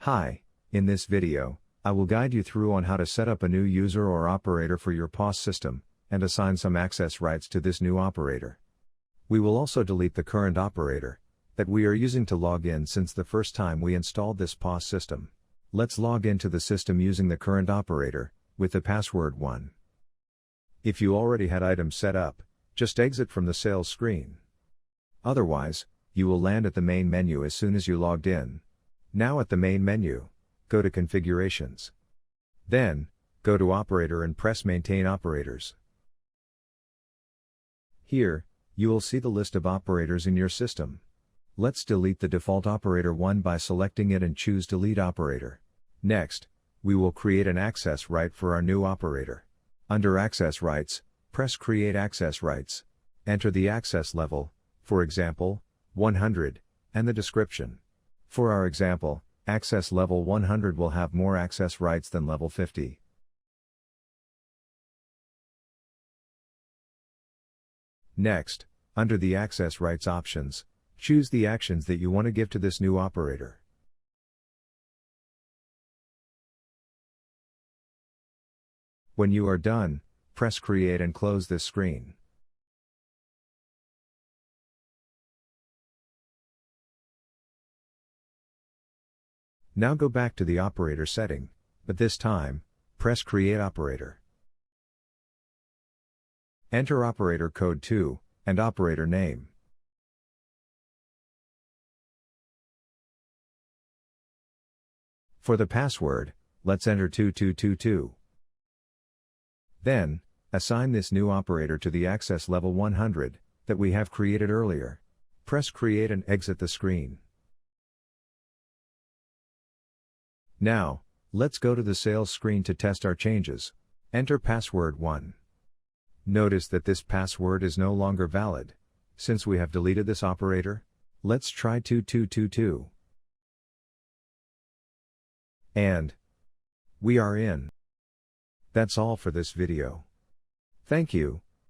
Hi, in this video, I will guide you through on how to set up a new user or operator for your POS system, and assign some access rights to this new operator. We will also delete the current operator that we are using to log in since the first time we installed this POS system. Let's log into the system using the current operator, with the password 1. If you already had items set up, just exit from the sales screen. Otherwise, you will land at the main menu as soon as you logged in. Now at the main menu, go to Configurations. Then, go to Operator and press Maintain Operators. Here, you will see the list of operators in your system. Let's delete the default operator 1 by selecting it and choose Delete Operator. Next, we will create an access right for our new operator. Under Access Rights, press Create Access Rights. Enter the access level, for example, 100, and the description. For our example, access level 100 will have more access rights than level 50. Next, under the access rights options, choose the actions that you want to give to this new operator. When you are done, press Create and close this screen. Now go back to the operator setting, but this time, press Create Operator. Enter operator code 2, and operator name. For the password, let's enter 2222. Then, assign this new operator to the access level 100, that we have created earlier. Press Create and exit the screen. Now, let's go to the sales screen to test our changes. Enter password 1. Notice that this password is no longer valid, since we have deleted this operator. Let's try 2222. And we are in. That's all for this video. Thank you.